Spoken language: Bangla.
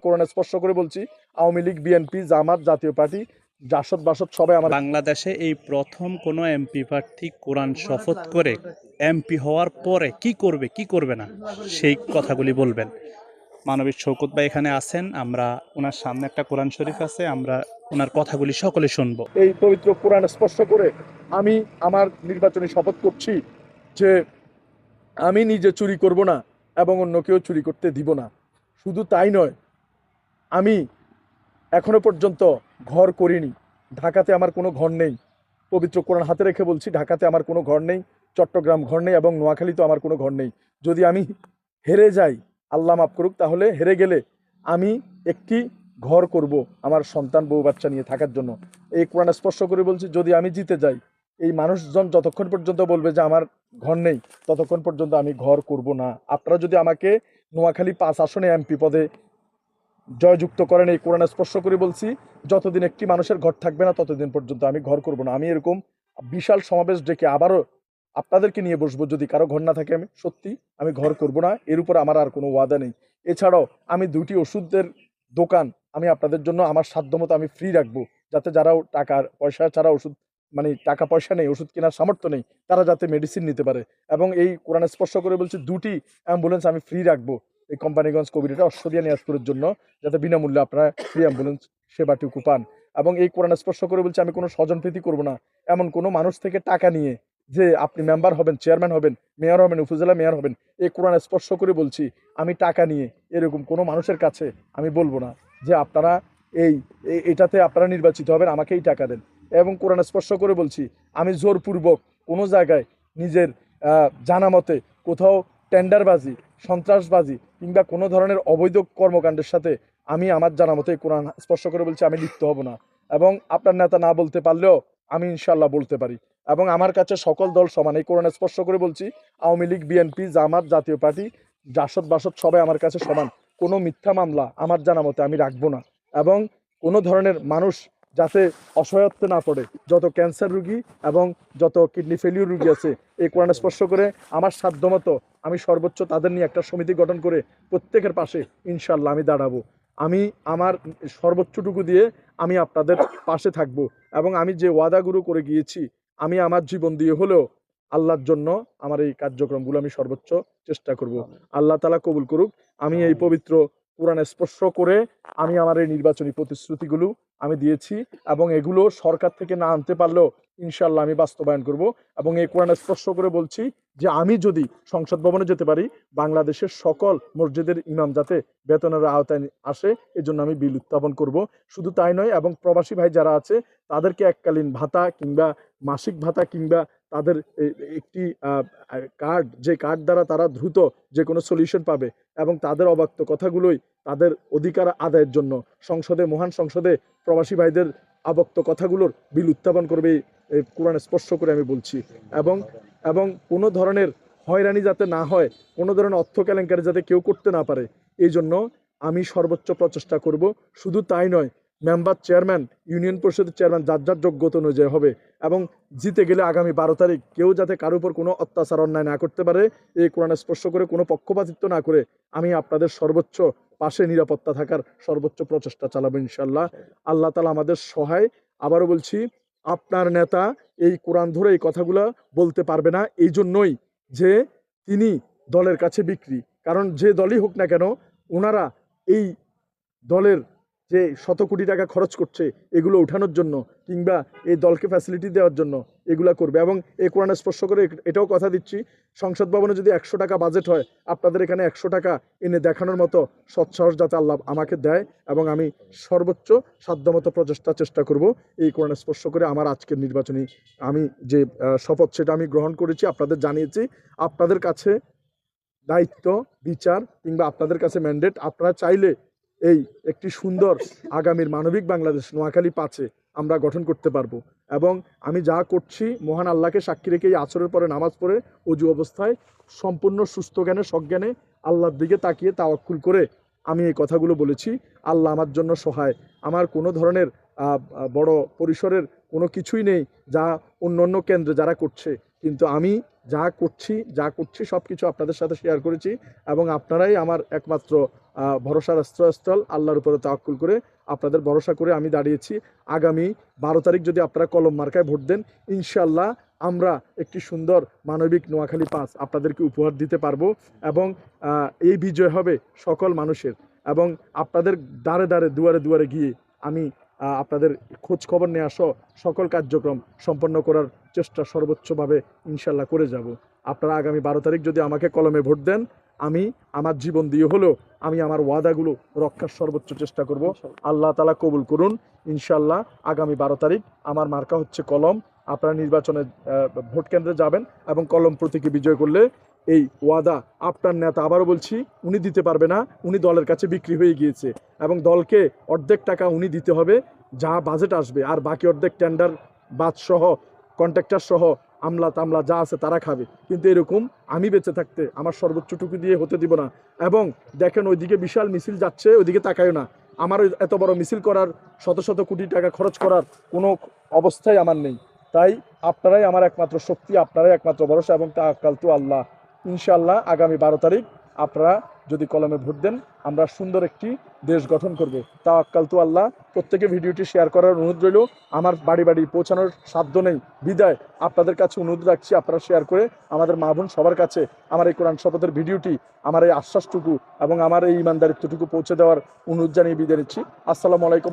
কোরআন স্পর্শ করে বলছি, আওয়ামী লীগ, বিএনপি, জামাত, জাতীয় পার্টি, জাসদ বাসদ সবাই আমার। বাংলাদেশে এই প্রথম কোনো এমপি প্রার্থী কোরআন শপথ করে এমপি হওয়ার পরে কি করবে কি করবে না সেই কথাগুলি বলবেন। মানবিক শওকত ভাই এখানে আছেন, আমরা ওনার সামনে একটা কোরআন শরীফ আছে, আমরা ওনার কথাগুলি সকলে শুনবো। এই পবিত্র কোরআন স্পর্শ করে আমি আমার নির্বাচনী শপথ করছি যে আমি নিজে চুরি করব না এবং অন্য কেউ চুরি করতে দিব না। শুধু তাই নয়, আমি এখনো পর্যন্ত ঘর করিনি। ঢাকাতে আমার কোনো ঘর নেই। পবিত্র কোরআন হাতে রেখে বলছি, ঢাকাতে আমার কোনো ঘর নেই, চট্টগ্রাম ঘর নেই এবং নোয়াখালীতেও আমার কোনো ঘর নেই। যদি আমি হেরে যাই, আল্লাহ মাফ করুক, তাহলে হেরে গেলে আমি একটি ঘর করব আমার সন্তান বউ বাচ্চা নিয়ে থাকার জন্য। এই কোরআন স্পর্শ করে বলছি, যদি আমি জিতে যাই, এই মানুষজন যতক্ষণ পর্যন্ত বলবে যে আমার ঘর নেই, ততক্ষণ পর্যন্ত আমি ঘর করব না। আপনারা যদি আমাকে নোয়াখালী 5 আসনে এমপি পদে জয়যুক্ত করেন, এই কোরআন স্পর্শ করে বলছি, যতদিন একটি মানুষের ঘর থাকবে না ততদিন পর্যন্ত আমি ঘর করব না। আমি এরকম বিশাল সমাবেশ ডেকে আবারও আপনাদেরকে নিয়ে বসবো, যদি কারো ঘর না থাকে আমি ঘর করব না। এর উপর আমার আর কোনো ওয়াদা নেই। এছাড়াও আমি 2টি ওষুধের দোকান আমি আপনাদের জন্য আমার সাধ্যমতো আমি ফ্রি রাখবো, যাতে যারা টাকার পয়সা ছাড়া ওষুধ, মানে টাকা পয়সা নেই, ওষুধ কেনার সামর্থ্য নেই, তারা যাতে মেডিসিন নিতে পারে। এবং এই কোরআন স্পর্শ করে বলছি, 2টি অ্যাম্বুলেন্স আমি ফ্রি রাখবো এই কোম্পানিগঞ্জ কোভিডের অশ্বদিয়া নিয়াজপুরের জন্য, যাতে বিনামূল্যে আপনারা ফ্রি অ্যাম্বুলেন্স সেবাটুকু পান। এবং এই কোরআন স্পর্শ করে বলছি, আমি কোনো স্বজনপ্রীতি করব না। এমন কোনো মানুষ থেকে টাকা নিয়ে যে আপনি মেম্বার হবেন, চেয়ারম্যান হবেন, মেয়র হবেন, উপজেলা মেয়র হবেন, এই কোরআন স্পর্শ করে বলছি, আমি টাকা নিয়ে এরকম কোনো মানুষের কাছে আমি বলবো না যে আপনারা এটাতে আপনারা নির্বাচিত হবেন, আমাকেই টাকা দেন। এবং কোরআন স্পর্শ করে বলছি, আমি জোরপূর্বক কোনো জায়গায় নিজের জানা মতে কোথাও টেন্ডারবাজি, সন্ত্রাসবাজি কিংবা কোনো ধরনের অবৈধ কর্মকাণ্ডের সাথে আমি আমার জানা মতে কোরআন স্পর্শ করে বলছি আমি লিপ্ত হব না। এবং আপনার নেতা না বলতে পারলেও আমি ইনশাল্লাহ বলতে পারি। এবং আমার কাছে সকল দল সমান। এই কোরআন স্পর্শ করে বলছি, আওয়ামী লীগ, বিএনপি, জামাত, জাতীয় পার্টি, জাসদ বাসদ সবাই আমার কাছে সমান। কোনো মিথ্যা মামলা আমার জানা মতে আমি রাখবো না। এবং কোনো ধরনের মানুষ যাতে অসহায়ত্বে না পড়ে, যত ক্যান্সার রুগী এবং যত কিডনি ফেলিউর রুগী আছে, এই কোরআন স্পর্শ করে আমার সাধ্যমতো আমি সর্বোচ্চ তাদের নিয়ে একটা সমিতি গঠন করে প্রত্যেকের পাশে ইনশাল্লাহ আমি দাঁড়াবো। আমি আমার সর্বোচ্চটুকু দিয়ে আমি আপনাদের পাশে থাকব। এবং আমি যে ওয়াদাগুলো করে গিয়েছি, আমি আমার জীবন দিয়ে হলেও আল্লাহর জন্য আমার এই কার্যক্রমগুলো আমি সর্বোচ্চ চেষ্টা করব। আল্লাহ তাআলা কবুল করুক। আমি এই পবিত্র কোরআন স্পর্শ করে আমি আমার এই নির্বাচনী প্রতিশ্রুতিগুলো আমি দিয়েছি এবং এগুলো সরকার থেকে না আনতে পারলেও ইনশাল্লাহ আমি বাস্তবায়ন করব। এবং এই কোরআন স্পর্শ করে বলছি যে আমি যদি সংসদ ভবনে যেতে পারি, বাংলাদেশের সকল মসজিদের ইমাম যাতে বেতনের আওতায় আসে, এজন্য আমি বিল উত্থাপন করব। শুধু তাই নয়, এবং প্রবাসী ভাই যারা আছে তাদেরকে এককালীন ভাতা কিংবা মাসিক ভাতা কিংবা তাদের একটি কার্ড, যে কার্ড দ্বারা তারা দ্রুত যে কোনো সলিউশন পাবে এবং তাদের অবাক্ত কথাগুলোই তাদের অধিকার আদায়ের জন্য সংসদে, মহান সংসদে প্রবাসী ভাইদের আবক্ত কথাগুলোর বিল উত্থাপন করবে এই কোরআন স্পর্শ করে আমি বলছি। এবং এবং কোনো ধরনের হয়রানি যাতে না হয়, কোনো ধরনের অর্থ কেলেঙ্কারি যাতে কেউ করতে না পারে, এই জন্য আমি সর্বোচ্চ প্রচেষ্টা করব। শুধু তাই নয়, মেম্বার, চেয়ারম্যান, ইউনিয়ন পরিষদের চেয়ারম্যান যার যার যোগ্যতা অনুযায়ী হবে। এবং জিতে গেলে আগামী 12 তারিখ কেউ যাতে কারোর উপর কোনো অত্যাচার অন্যায় না করতে পারে, এই কোরআন স্পর্শ করে কোনো পক্ষপাতিত্ব না করে আমি আপনাদের সর্বোচ্চ পাশে নিরাপত্তা থাকার সর্বোচ্চ প্রচেষ্টা চালাবো ইনশাল্লাহ। আল্লাহ তাআলা আমাদের সহায়। আবারও বলছি, আপনার নেতা এই কোরআন ধরে এই কথাগুলো বলতে পারবে না, এই জন্যই যে তিনি দলের কাছে বিক্রি। কারণ যে দলই হোক না কেন, ওনারা এই দলের যে শত কোটি টাকা খরচ করছে এগুলো উঠানোর জন্য কিংবা এই দলকে ফ্যাসিলিটি দেওয়ার জন্য এগুলা করবে। এবং এই কোরআন স্পর্শ করে এটাও কথা দিচ্ছি, সংসদ ভবনে যদি 100 টাকা বাজেট হয়, আপনাদের এখানে 100 টাকা এনে দেখানোর মতো সৎসাহস যাতে আল্লাহ আমাকে দেয় এবং আমি সর্বোচ্চ সাধ্যমতো চেষ্টা করব এই কোরআন স্পর্শ করে আমার আজকের নির্বাচনী আমি যে শপথ সেটা আমি গ্রহণ করেছি, আপনাদের জানিয়েছি। আপনাদের কাছে দায়িত্ব, বিচার কিংবা আপনাদের কাছে ম্যান্ডেট, আপনারা চাইলে এই একটি সুন্দর আগামীর মানবিক বাংলাদেশ নোয়াখালী 5-এ আমরা গঠন করতে পারবো। এবং আমি যা করছি মহান আল্লাহকে সাক্ষী রেখে এই আসরের পরে নামাজ পড়ে অজু অবস্থায় সম্পূর্ণ সুস্থ জ্ঞানে, সজ্ঞানে আল্লাহর দিকে তাকিয়ে তাওয়াক্কুল করে আমি এই কথাগুলো বলেছি। আল্লাহ আমার জন্য সহায়। আমার কোনো ধরনের বড় পরিসরের কোনো কিছুই নেই যা অন্য অন্য কেন্দ্রে যারা করছে কিন্তু আমি যা করছি সব কিছু আপনাদের সাথে শেয়ার করেছি, এবং আপনারাই আমার একমাত্র ভরসার আশ্রয়স্থল। আল্লাহর উপরে তাওয়াক্কুল করে আপনাদের ভরসা করে আমি দাঁড়িয়েছি। আগামী 12 তারিখ যদি আপনারা কলম মার্কায় ভোট দেন, ইনশাল্লাহ আমরা একটি সুন্দর মানবিক নোয়াখালী 5 আপনাদেরকে উপহার দিতে পারবো, এবং এই বিজয় হবে সকল মানুষের। এবং আপনাদের দ্বারে দ্বারে দুয়ারে দুয়ারে গিয়ে আমি আপনাদের খোঁজ খবর নিয়ে আসো সকল কার্যক্রম সম্পন্ন করার চেষ্টা সর্বোচ্চভাবে ইনশাল্লাহ করে যাব। আপনারা আগামী 12 তারিখ যদি আমাকে কলমে ভোট দেন, আমি আমার জীবন দিয়ে হলেও আমি আমার ওয়াদাগুলো রক্ষার সর্বোচ্চ চেষ্টা করব। আল্লাহ তাআলা কবুল করুন। ইনশাল্লাহ আগামী 12 তারিখ আমার মার্কা হচ্ছে কলম। আপনারা নির্বাচনে ভোট কেন্দ্রে যাবেন এবং কলম প্রতীকে বিজয় করলে এই ওয়াদা আপনার নেতা, আবারও বলছি, উনি দিতে পারবে না, উনি দলের কাছে বিক্রি হয়ে গিয়েছে, এবং দলকে অর্ধেক টাকা উনি দিতে হবে যা বাজেট আসবে, আর বাকি অর্ধেক টেন্ডার বাদ সহ কন্ট্রাক্টর সহ আমলা তামলা যা আছে তারা খাবে। কিন্তু এরকম আমি বেঁচে থাকতে আমার সর্বোচ্চটুকু দিয়ে হতে দিব না। এবং দেখেন ওইদিকে বিশাল মিছিল যাচ্ছে, ওইদিকে তাকায়ও না। আমার এত বড় মিছিল করার, শত শত কোটি টাকা খরচ করার কোনো অবস্থাই আমার নেই। তাই আপনারাই আমার একমাত্র শক্তি, আপনারাই একমাত্র ভরসা, এবং তাওয়াক্কাল তু আল্লাহ। ইনশাআল্লাহ আগামী 12 তারিখ আপনারা যদি কলমে ভোট দেন, আমরা সুন্দর একটি দেশ গঠন করব। তাওয়াক্কাল তু আল্লাহ। প্রত্যেকে ভিডিওটি শেয়ার করার অনুরোধ রইল। আমার বাড়ি বাড়ি পৌঁছানোর সাধ্য নেই বিদায় আপনাদের কাছে অনুরোধ রাখছি, আপনারা শেয়ার করে আমাদের মা বোন সবার কাছে আমার এই কোরআন শপথের ভিডিওটি, আমার এই আশ্বাসটুকু এবং আমার এই ইমানদারিত্বটুকু পৌঁছে দেওয়ার অনুরোধ জানিয়ে বিদায় নিচ্ছি। আসসালামু আলাইকুম।